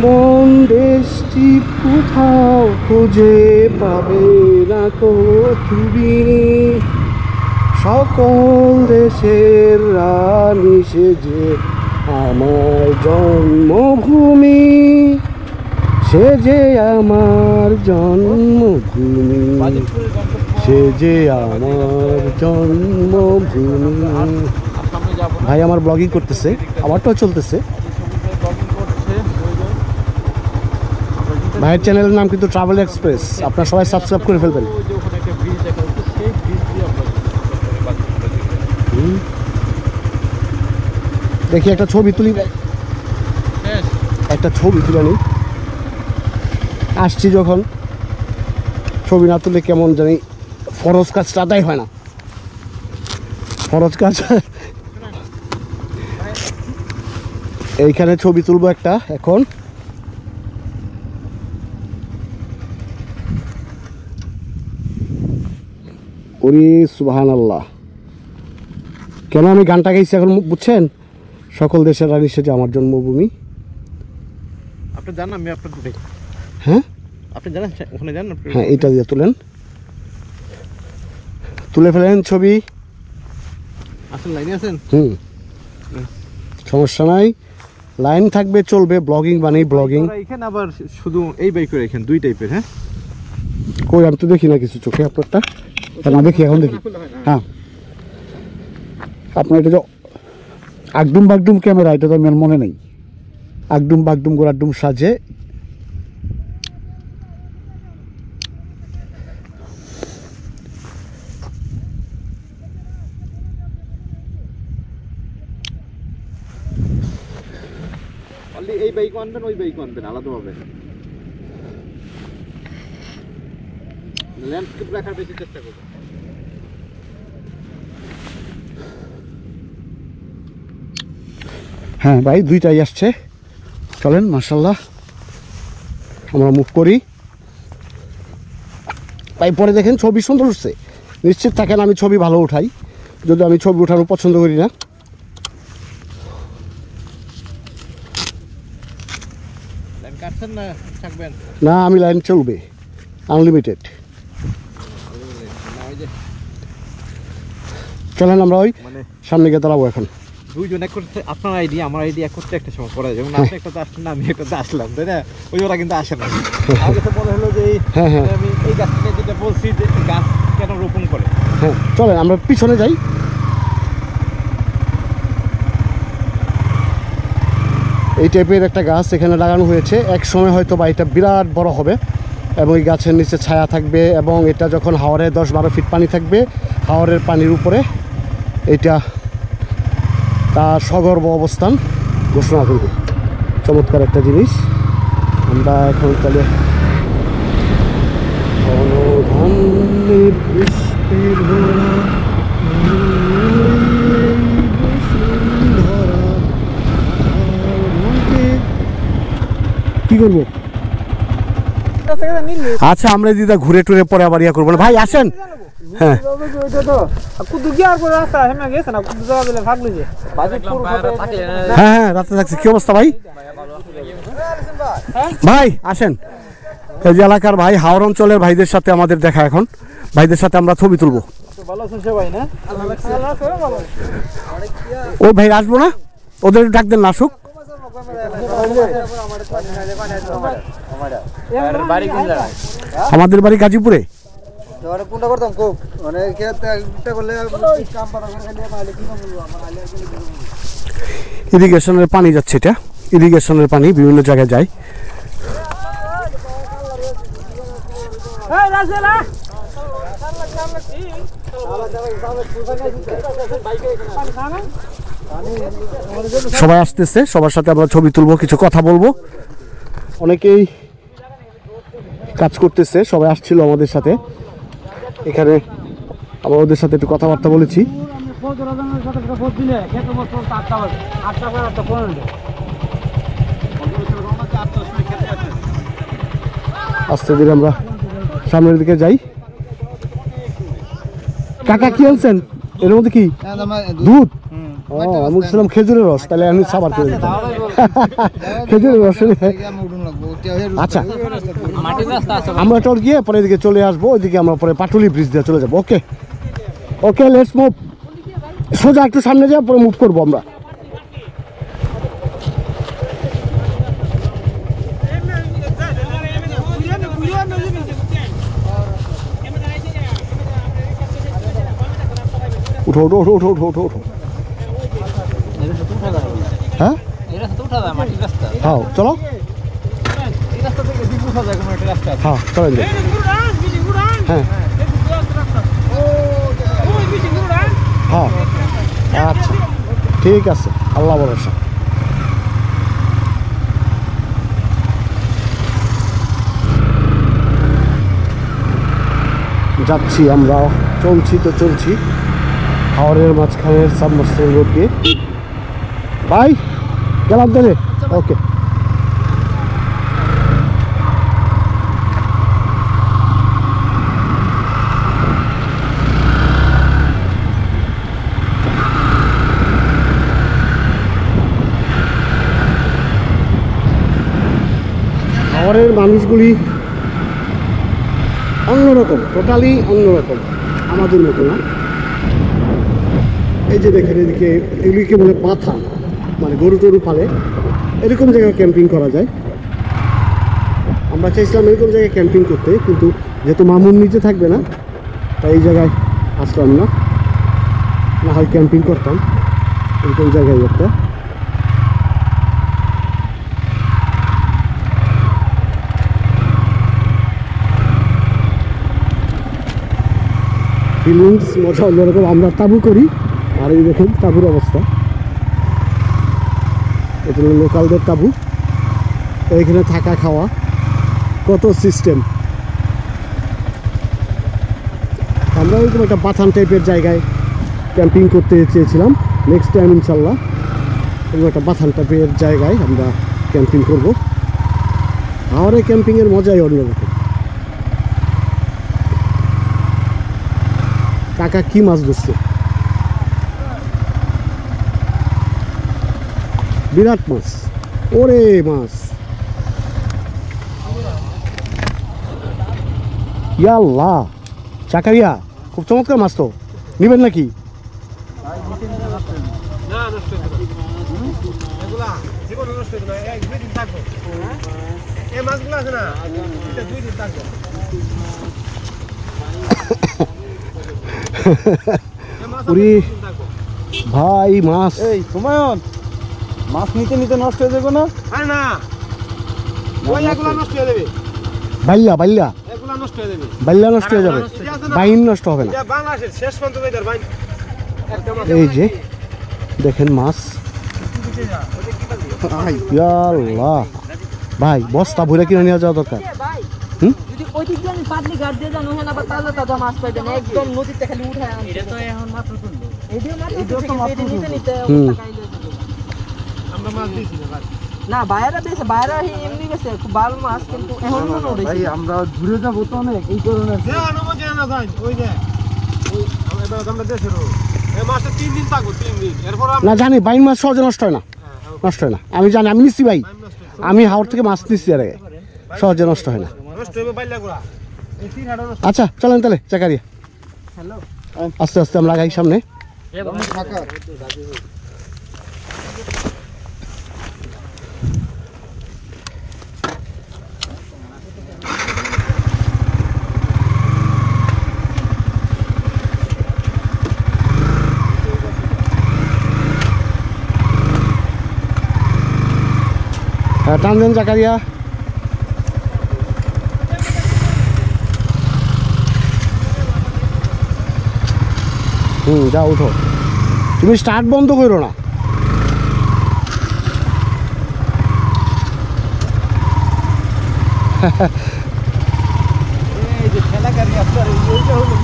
এমন দেশটি কোথাও খুঁজে পাবে না কো তুমি, সকল দেশের রানী সেজে আমার জন্মভূমি, সে যে আমার জন্মভূমি, সে যে আমার জন্মভূমি। ভাই আমার ব্লগিং করতেছে, আমারটাও চলতেছে। ভাইয়ের চ্যানেলের নাম কিন্তু ট্রাভেল এক্সপ্রেস, আপনারা সবাই সাবস্ক্রাইব করে ফেলবেন। দেখি একটা ছবি তুলি, একটা ছবি তুলে নিই। আসছি যখন ছবি না তুলে কেমন জানি ফরজ কাজটা আদায় হয় না। ফরজ কাজ এইখানে ছবি তুলবো একটা এখন। ওরে সুবহানাল্লাহ, কেন আমি গানটা গাইছি এখন বুঝছেন? সকল দেশের রানী সেজে আমার জন্মভূমি। আপনি জানেন আমি আপনার দুটাই, হ্যাঁ আপনি জানেন ওখানে জানেন? হ্যাঁ, এটা দিয়ে তুলেন, তুলে ফেলেন ছবি। আসেন, লাইনে আছেন? সমস্যা নাই, লাইন থাকবে, চলবে। ব্লগিং বানাই, ব্লগিং। এখানে আবার শুধু এই বাইক করে এখানে দুই টাইপের। হ্যাঁ, কই আমি তো দেখি না কিছু চোখে আপনারটা। না দেখি, এখন দেখি। হ্যাঁ, আপনার এটা যে আগডুম বাগডুম ক্যামেরা, এটা তো আমার মনে নেই। আগডুম বাগডুম গোড়াডুম সাজে। এই বাইক আনবেন, ওই বাইক আনবেন আলাদা পাবেন। ল্যান্ডস্কেপ রাখার বেশি চেষ্টা করবেন। হ্যাঁ ভাই, দুইটাই আসছে। চলেন, মাশাআল্লাহ আমরা মুভ করি ভাই। পরে দেখেন ছবি সুন্দর উঠছে, নিশ্চিত থাকেন আমি ছবি ভালো উঠাই, যদি আমি ছবি উঠানো পছন্দ করি না। না, আমি লাইন চলবে আনলিমিটেড। চলেন আমরা ওই সামনে গিয়ে দাঁড়াবো এখন। দুইজন এক করতে, আপনার আইডি আমার আইডি এক করতে একটা সময় পড়া যায়। যেমন আপনি একটা আসলেন, আমি একটা আসলাম, তাই না? ওই ওরা কিন্তু আসে না। আমার কাছে মনে হলো যে আমি এই গাছটা যেটা বলছি যে গাছ কেন রোপণ করে। হ্যাঁ, চলেন আমরা পিছনে যাই। এই টাইপের একটা গাছ এখানে লাগানো হয়েছে, এক সময় হয়তো বা এটা বিরাট বড় হবে এবং এই গাছের নিচে ছায়া থাকবে, এবং এটা যখন হাওরে 10-12 ফিট পানি থাকবে, হাওরের পানির উপরে এটা তার সগর্ব অবস্থান ঘোষণা করবে। চমৎকার একটা জিনিস। আমরা এখন তাহলে কি করবো? আচ্ছা, আমরা দিদা ঘুরে টুরে পরে আবার ইয়া করবো না। ভাই আসেন। হ্যাঁ হ্যাঁ, রাতে থাকছি। কি অবস্থা ভাই? ভাই আসেন, এই যে এলাকার ভাই, হাওর অঞ্চলের ভাইদের সাথে আমাদের দেখা এখন। ভাইদের সাথে আমরা ছবি তুলবো। ও ভাই আসবো না, ওদের ডাক দেন না, আসুক। আমাদের বাড়ি গাজীপুরে। ইরিগেশনের পানি যাচ্ছে, এটা ইরিগেশনের পানি বিভিন্ন জায়গায় যায়। সবাই আসতেছে, সবার সাথে আমরা ছবি তুলবো, কিছু কথা বলবো। অনেকেই কাজ করতেছে, সবাই আসছিল আমাদের সাথে এখানে। আমরা ওদের সাথে একটু কথাবার্তা বলেছি। আস্তে ধীরে আমরা সামনের দিকে যাই। কাকা কি আনছেন এর মধ্যে? কি দুধ? ও আমি বলছিলাম খেজুরের রস, তাহলে আমি সাবার করে দিতাম। খেজুরের রস হলে আচ্ছা আমরা টোর গিয়ে পরে এদিকে চলে আসবো, ওইদিকে আমরা পরে পাটুলি ব্রিজ দিয়ে চলে যাবো। ওকে ওকে লেটস মুভ। সোজা একটু সামনে যাওয়া পরে মুভ করবো আমরা। উঠো উঠো উঠো উঠো উঠো উঠো উঠো। হ্যাঁ হ্যাঁ চলো হ্যাঁ চলেন যাই। হ্যাঁ হ্যাঁ আচ্ছা ঠিক আছে, আল্লাহ ভরসা। যাচ্ছি আমরা, চলছি তো চলছি হাওরের মাঝখানের সাবমার্সিবল রোড দিয়ে। ভাই গেলাম তাহলে। ওকে হাওরের মানুষগুলি অন্যরকম, টোটালি অন্যরকম, আমাদের মতো না। এই যে দেখেন এদিকে এগুলিকে বলে পাথা, মানে গরু টরু পালে, এরকম জায়গায় ক্যাম্পিং করা যায়। আমরা চাইছিলাম এরকম জায়গায় ক্যাম্পিং করতে, কিন্তু যেহেতু মামুন নিচে থাকবে না তাই এই জায়গায় আসলাম না, না হয় ক্যাম্পিং করতাম এরকম জায়গায় একটা। ফিলিংস মজা অন্যরকম। আমরা তাবু করি, আর এই দেখুন তাবুর অবস্থা, এটা হলো লোকালদের তাবু। এখানে থাকা খাওয়া কত সিস্টেম। আমরা এরকম একটা বাথান টাইপের জায়গায় ক্যাম্পিং করতে চেয়েছিলাম। নেক্সট টাইম ইনশাল্লাহ এরকম একটা বাথান টাইপের জায়গায় আমরা ক্যাম্পিং করব। হাওরে ক্যাম্পিংয়ের মজাই অন্যরকম। কাকা কি মাছ ধরছে, বিরাট মাছ, ওরে মাছ, ইয়াল্লাহ চাকারিয়া, খুব চমৎকার মাছ। তো নিবেন নাকি? ভাই মাছ, এই হুমায়ুন, মাছ নিতে নিতে নষ্ট হয়ে যাবে না? আরে না, ওই এগুলা নষ্ট হয়ে যাবে। বাল্লা বাল্লা এগুলা নষ্ট হয়ে যাবে, বাল্লা নষ্ট হয়ে যাবে, বাইন নষ্ট হবে না। এটা বাংলাদেশের শেষ পর্যন্ত বেদার ভাই। এই যে দেখেন মাছ, ইয়াল্লাহ ভাই বস্তা ভরে কিনে নিয়ে যাওয়া দরকার। হুম না বাইরে বেশি বাইরে এমনি বেশি খুব ভালো মাছ, কিন্তু এখন ভাই আমরা ঘুরে যাবো তো অনেক এই কারণে না যাই। ওই যে আমরা দেশের এই মাছটা 3 দিন থাকবো, 3 দিন এরপর না জানি বাইন মাছ সহজে নষ্ট হয় না, নষ্ট হয় না। আমি জানি, আমি নিচ্ছি ভাই, আমি হাওড় থেকে মাছ নিচ্ছি, আর আগে সহজে নষ্ট হয় না। নষ্ট হবে বাইলা গুলা। আচ্ছা চলেন তাহলে চাকারিয়া, আস্তে আস্তে আমরা আগাই সামনে। টান দেন জাকারিয়া। যাও উঠো, তুমি স্টার্ট বন্ধ করো না। এই যে ঠেলা গাড়ি আপনার এইটা হলো